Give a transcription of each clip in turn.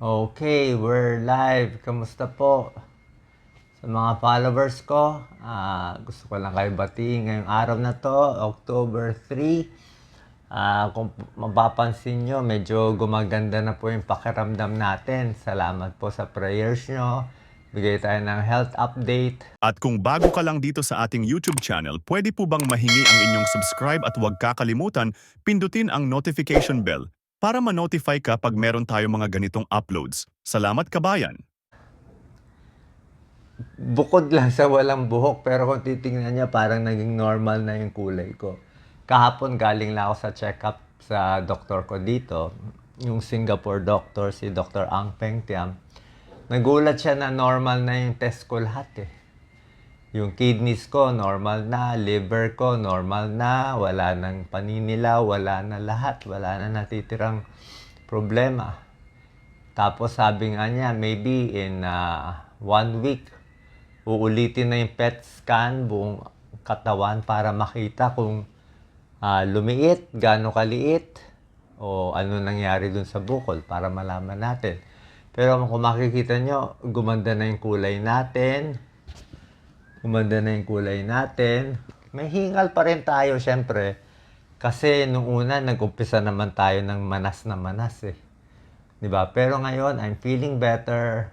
Okay, we're live. Kamusta po? Sa mga followers ko, gusto ko lang kayo batiin ngayong araw na to, October 3. Kung mapapansin nyo, medyo gumaganda na po yung pakiramdam natin. Salamat po sa prayers nyo. Bigay tayo ng health update. At kung bago ka lang dito sa ating YouTube channel, pwede po bang mahingi ang inyong subscribe at huwag kakalimutan, pindutin ang notification bell para ma-notify ka pag meron tayo mga ganitong uploads. Salamat kabayan! Bukod lang sa walang buhok, pero kung titingnan niya, parang naging normal na yung kulay ko. Kahapon galing lang ako sa check-up sa doktor ko dito, yung Singapore doctor, si Dr. Ang Peng Tiam. Nagulat siya na normal na yung test ko lahat eh. Yung kidneys ko, normal na. Liver ko, normal na. Wala nang paninilaw, wala na lahat. Wala na natitirang problema. Tapos sabi nga niya, maybe in 1 week, uulitin na yung PET scan buong katawan para makita kung lumiit, gaano kaliit, o ano nangyari dun sa bukol para malaman natin. Pero kung makikita nyo, gumanda na yung kulay natin. Gumanda na yung kulay natin. May hingal pa rin tayo, syempre. Kasi nung una, nag-umpisa naman tayo ng manas na manas eh. Diba? Pero ngayon, I'm feeling better.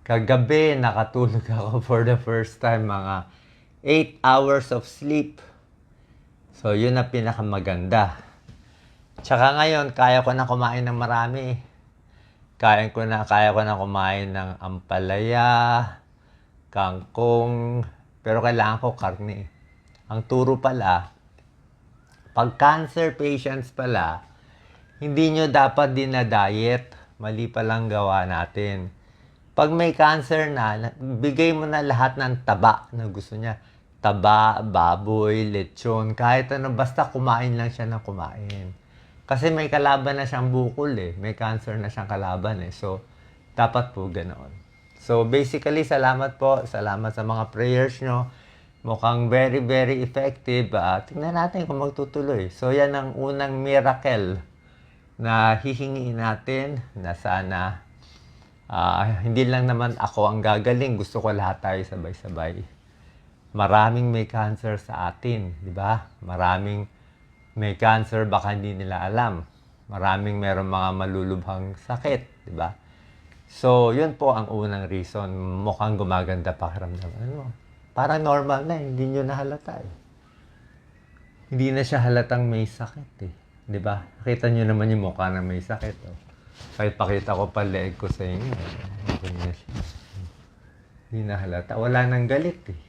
Kagabi, nakatulog ako for the first time, mga 8 hours of sleep. So, yun na pinakamaganda. Tsaka ngayon, kaya ko na kumain ng marami. Kaya ko na kumain ng ampalaya, kangkong, pero kailangan ko karne. Ang turo pala, pag cancer patients pala, hindi nyo dapat dinadiet. Mali palang gawa natin. Pag may cancer na, bigay mo na lahat ng taba na gusto niya. Taba, baboy, lechon, kahit ano, basta kumain lang siya ng kumain. Kasi may kalaban na siyang bukol eh. May cancer na siyang kalaban eh. So, dapat po ganoon. So, basically, salamat po. Salamat sa mga prayers nyo. Mukhang very, very effective. Tingnan natin kung magtutuloy. So, yan ang unang miracle na hihingi natin na sana hindi lang naman ako ang gagaling. Gusto ko lahat tayo sabay-sabay. Maraming may cancer sa atin, di ba? Maraming may cancer, baka hindi nila alam. Maraming meron mga malulubhang sakit, di ba? So, yun po ang unang reason. Mukhang gumaganda pakiramdam. Ano? Parang normal na, hindi nyo nahalata eh. Hindi na siya halatang may sakit eh. Di ba? Nakita nyo naman yung mukha na may sakit. Oh. Kahit pakita ko pa leeg ko sa inyo. Okay na siya. Hindi na halata. Wala nang galit eh.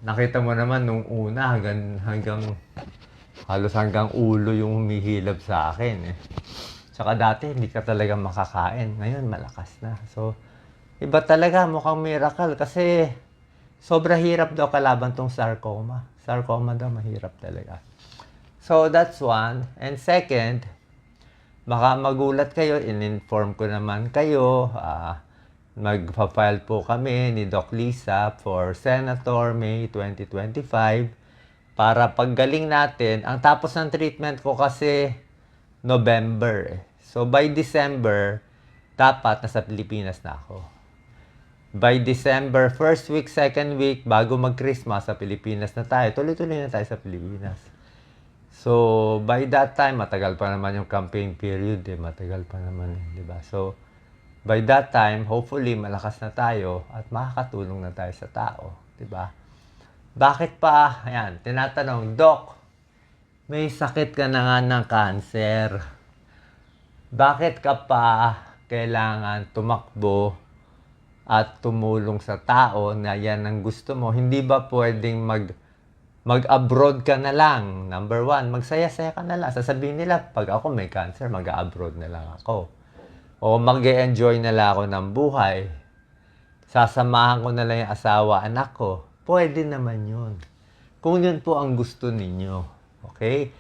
Nakita mo naman nung una halos hanggang ulo yung humihilab sa akin eh. Tsaka dati hindi ka talaga makakain. Ngayon malakas na. So, iba talaga, mukhang miracle kasi sobra hirap daw kalaban tong sarcoma. Sarcoma daw mahirap talaga. So, that's one. And second, baka magulat kayo, in-inform ko naman kayo, magpa-file po kami ni Doc Lisa for Senator May 2025 para paggaling natin. Ang tapos ng treatment ko kasi November. So by December, dapat nasa Pilipinas na ako. By December, first week, second week, bago mag-Christmas sa Pilipinas na tayo. Tuloy-tuloy na tayo sa Pilipinas. So by that time, matagal pa naman yung campaign period eh. Matagal pa naman, di ba? So by that time, hopefully, malakas na tayo at makakatulong na tayo sa tao. Diba? Bakit pa? Ayan, tinatanong, Doc, may sakit ka na nga ng cancer. Bakit ka pa kailangan tumakbo at tumulong sa tao na yan ang gusto mo? Hindi ba pwedeng mag-abroad ka na lang? Number one, magsaya-saya ka na lang. Sasabihin nila, pag ako may cancer, mag-abroad na lang ako. O mag-e-enjoy na lang ako ng buhay. Sasamahan ko na lang yung asawa, anak ko. Pwede naman yun. Kung yun po ang gusto ninyo. Okay?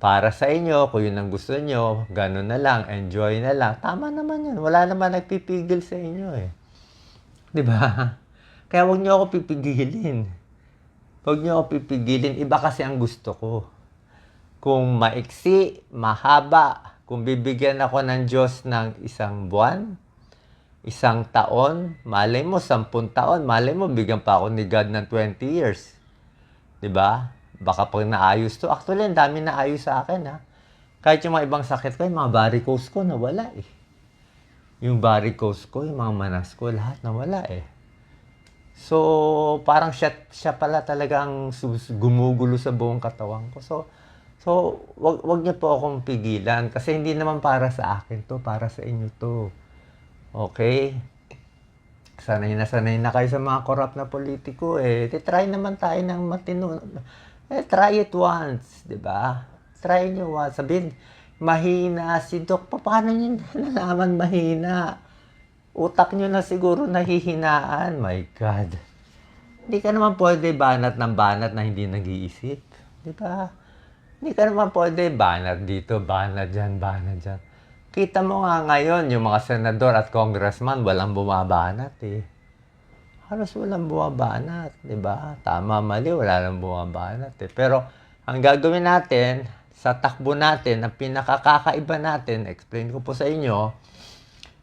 Para sa inyo, kung yun ang gusto nyo, ganun na lang, enjoy na lang. Tama naman yun. Wala naman nagpipigil sa inyo eh. Diba? Kaya huwag nyo ako pipigilin. Huwag nyo ako pipigilin. Iba kasi ang gusto ko. Kung maiksi, mahaba, Kung bibigyan ako ng Diyos ng 1 buwan, 1 taon, malay mo, 10 taon, malay mo, bigyan pa ako ni God ng 20 years. 'Di ba? Baka pag naayos to, actually, ang dami naayos sa akin, ha. Kahit yung mga ibang sakit ko, yung mga varicose ko, nawala eh. Yung varicose ko, yung mga manas ko, lahat nawala eh. So, parang siya pala talagang gumugulo sa buong katawan ko. So wag niyo po akong pigilan kasi hindi naman para sa akin to, para sa inyo to. Okay? Sanay na kayo sa mga corrupt na politiko eh. Try naman tayo ng matino. Try it once, 'di ba? Try nyo once. Sabihin, mahina si Doc. Paano nyo nalaman mahina? Utak nyo na siguro nahihinaan. My God. Hindi ka naman pwede banat ng banat na hindi nag-iisip. Di ba? Hindi ka naman pwede banat dito, banat dyan, banat dyan. Kita mo nga ngayon, yung mga senador at congressman, walang bumabanat eh. Halos walang bumabanat, di ba? Tama, mali, wala lang bumabanat eh. Pero ang gagawin natin, sa takbo natin, ang pinakakakaiba natin, explain ko po sa inyo,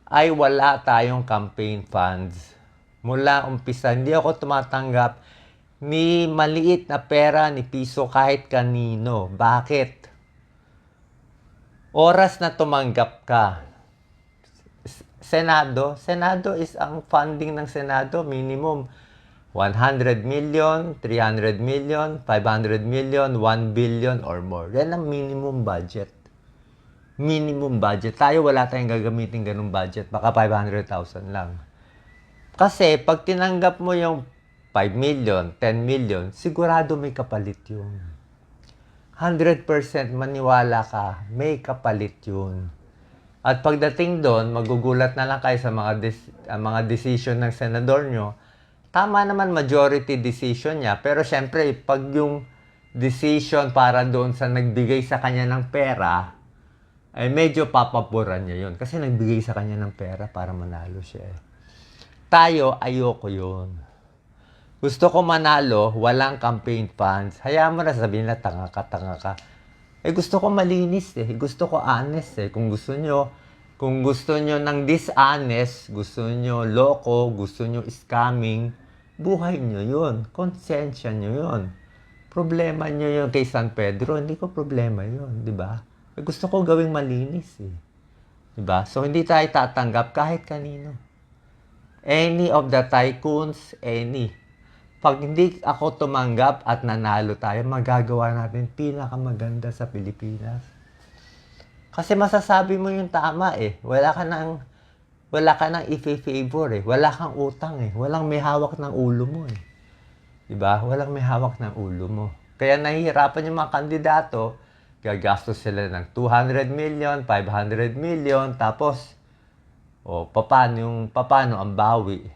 ay wala tayong campaign funds. Mula umpisa, hindi ako tumatanggap ni maliit na pera, ni piso kahit kanino. Bakit? Oras na tumanggap ka. Senado is ang funding ng Senado, minimum 100 million, 300 million, 500 million, 1 billion or more. Yan ang minimum budget. Minimum budget. Tayo wala tayong gagamitin ganung budget. Baka 500,000 lang. Kasi pag tinanggap mo yung 5 million, 10 million, sigurado may kapalit yun. 100% maniwala ka, may kapalit yun. At pagdating doon, magugulat na lang kayo sa mga decision ng senador nyo. Tama naman majority decision niya, pero syempre, pag yung decision para doon sa nagbigay sa kanya ng pera, ay medyo papaboran niya yun. Kasi nagbigay sa kanya ng pera para manalo siya. Tayo, ayoko yun. Gusto ko manalo, walang campaign funds. Hayaan mo na sabihin na tanga ka. Gusto ko malinis eh. Gusto ko honest eh. Kung gusto nyo ng dishonest, gusto nyo loko, gusto nyo scamming, buhay nyo yun. Konsensya nyo yun. Problema nyo yun kay San Pedro, hindi ko problema yun, di ba? Gusto ko gawing malinis eh. Di ba? So, hindi tayo tatanggap kahit kanino. Any of the tycoons, any. Pag hindi ako tumanggap at nanalo tayo, magagawa natin pinakamaganda sa Pilipinas. Kasi masasabi mo yung tama eh. Wala ka nang i-favor eh. Wala kang utang eh. Walang may hawak ng ulo mo eh. Diba? Walang may hawak ng ulo mo. Kaya nahihirapan yung mga kandidato, gagastos sila ng 200 million, 500 million, tapos, paano ang bawi?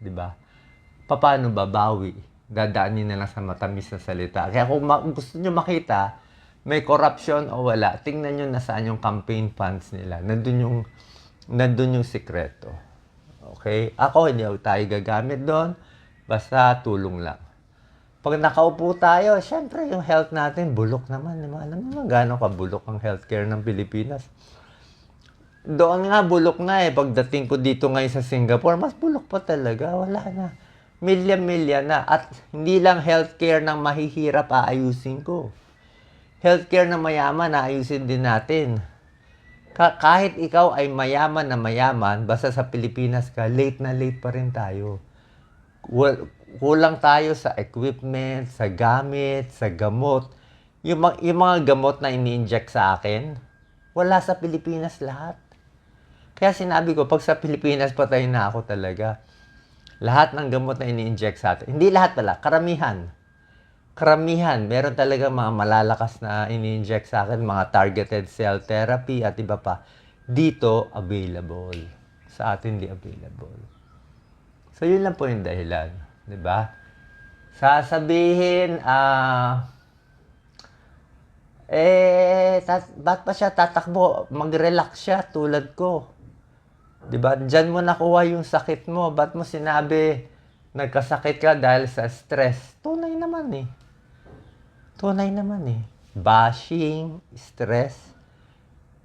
Diba? Paano babawi? Dadaanin na lang sa matamis na salita. Kaya kung gusto nyo makita, may corruption o wala, tingnan nyo na saan yung campaign funds nila. Nandun yung sikreto. Okay? Ako, hindi tayo gagamit doon. Basta tulong lang. Pag nakaupo tayo, syempre yung health natin, bulok naman. Alam naman gano'n kabulok ang healthcare ng Pilipinas. Doon nga, bulok na eh. Pagdating ko dito ngayon sa Singapore, mas bulok pa talaga. Wala na. Milya-milya na. At hindi lang healthcare ng mahihirap aayusin ko. Healthcare ng mayaman, aayusin din natin. Kahit ikaw ay mayaman na mayaman, basta sa Pilipinas ka, late na late pa rin tayo. Kulang tayo sa equipment, sa gamit, sa gamot. Yung mga gamot na ini-inject sa akin, wala sa Pilipinas lahat. Kaya sinabi ko, pag sa Pilipinas patay na ako talaga. Lahat ng gamot na ini-inject sa atin. Hindi lahat pala, karamihan. Meron talaga mga malalakas na ini-inject sa akin, mga targeted cell therapy at iba pa. Dito, available. Sa atin, di available. So, yun lang po yung dahilan. Diba? Sasabihin, ba't pa siya tatakbo? Mag-relax siya tulad ko. Diba? Diyan mo nakuha yung sakit mo. Ba't mo sinabi nagkasakit ka dahil sa stress? Tunay naman eh. Bashing, stress.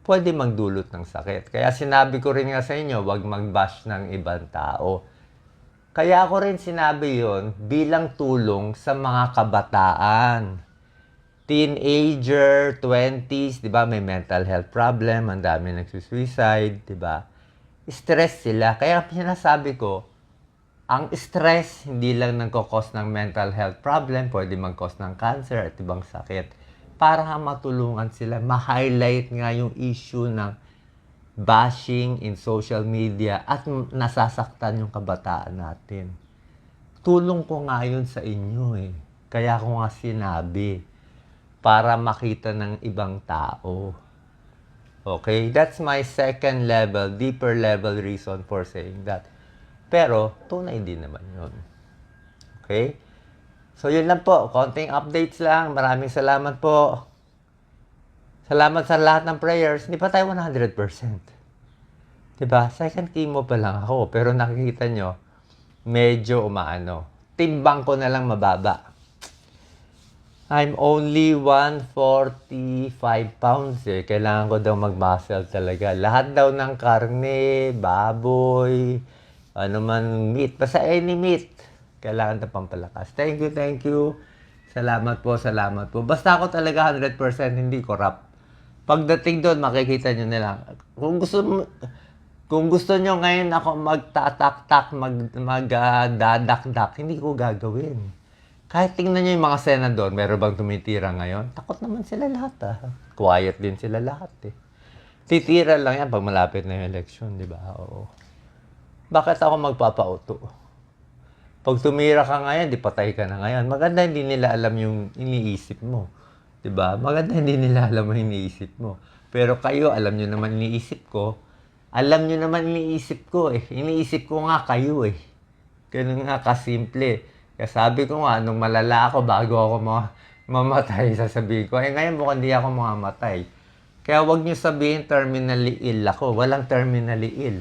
pwede magdulot ng sakit. Kaya sinabi ko rin nga sa inyo, huwag mag-bash ng ibang tao. Kaya ako rin sinabi yon bilang tulong sa mga kabataan. Teenager, 20s, di ba, may mental health problem, ang dami nagsusuicide, di ba? Stress sila. Kaya sinasabi ko, ang stress hindi lang nagkakos ng mental health problem, pwede mag-cause ng cancer at ibang sakit. Para nga matulungan sila, ma-highlight nga yung issue ng bashing in social media at nasasaktan yung kabataan natin. Tulong ko nga yun sa inyo eh. Kaya ko nga sinabi, para makita ng ibang tao. Okay? That's my second level, deeper level reason for saying that. Pero, tunay din naman yun. Okay? So, yun lang po. Konting updates lang. Maraming salamat po. Salamat sa lahat ng prayers. Hindi pa tayo 100%. Diba? Second chemo pa lang ako. Pero nakikita nyo, medyo umaano. Timbang ko na lang mababa. I'm only 145 pounds eh. Kailangan ko daw mag-muscle talaga. Lahat daw ng karne, baboy, ano man meat. Basta any meat. Kailangan na pampalakas. Thank you, thank you. Salamat po, salamat po. Basta ako talaga 100% hindi corrupt. Pagdating doon, makikita nyo nila. Kung gusto nyo ngayon ako magtatak-tak, magdadakdak, hindi ko gagawin. Kahit tingnan nyo yung mga senador, meron bang tumitira ngayon? Takot naman sila lahat Quiet din sila lahat eh. Titira lang yan pag malapit na yung election, di ba? Oo. Bakit ako magpapauto? Pag tumira ka ngayon, di patay ka na ngayon. Maganda hindi nila alam yung iniisip mo. Di ba? Maganda hindi nila alam yung iniisip mo. Pero kayo, alam nyo naman iniisip ko. Alam nyo naman iniisip ko eh. Iniisip ko nga kayo eh. Ganun nga kasimple. Kaya sabi ko nga, nung malala ako, bago ako mamatay, sasabihin ko, ngayon mukhang hindi ako mamamatay. Kaya wag niyo sabihin terminally ill ako. Walang terminally ill.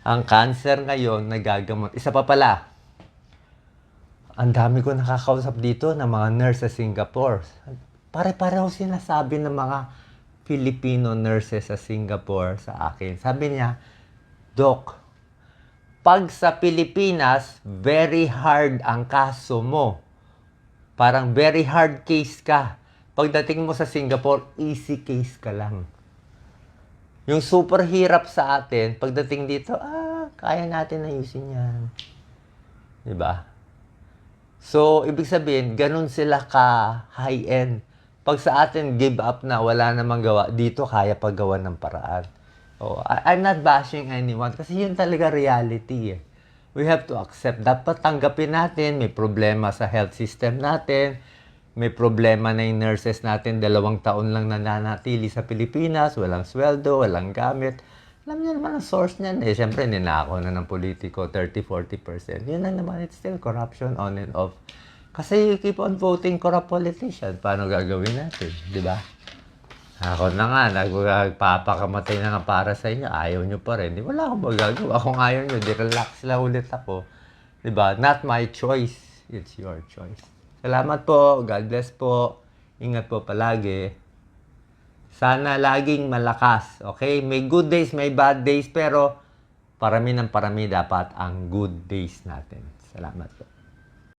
Ang cancer ngayon, nagagamot. Isa pa pala, ang dami ko nakakausap dito ng mga nurse sa Singapore. Pare-pareho sinasabi ng mga Filipino nurses sa Singapore sa akin. Sabi niya, Doc, pag sa Pilipinas, very hard ang kaso mo. Parang very hard case ka. Pagdating mo sa Singapore, easy case ka lang. Yung super hirap sa atin, pagdating dito, kaya natin ayusin yan. Diba? So, ibig sabihin, ganun sila ka high-end. Pag sa atin, give up na, wala namang gawa. Dito, kaya paggawa ng paraan. Oh, I'm not bashing anyone kasi yun talaga reality eh. We have to accept. Dapat tanggapin natin, may problema sa health system natin, may problema na yung nurses natin, 2 taon lang nananatili sa Pilipinas, walang sweldo, walang gamit. Alam niyo naman ang source niyan eh. Siyempre, ninakaw na ng politiko, 30-40%. Yun na naman, it's still corruption on and off. Kasi you keep on voting corrupt politician. Paano gagawin natin? Di ba? Ako na nga, nagpapakamatay na nga para sa inyo. Ayaw nyo pa rin. Di wala akong magagawa. Kung ayaw nyo, di-relax lang ulit ako. Diba? Not my choice. It's your choice. Salamat po. God bless po. Ingat po palagi. Sana laging malakas. Okay? May good days, may bad days. Pero parami ng parami dapat ang good days natin. Salamat po.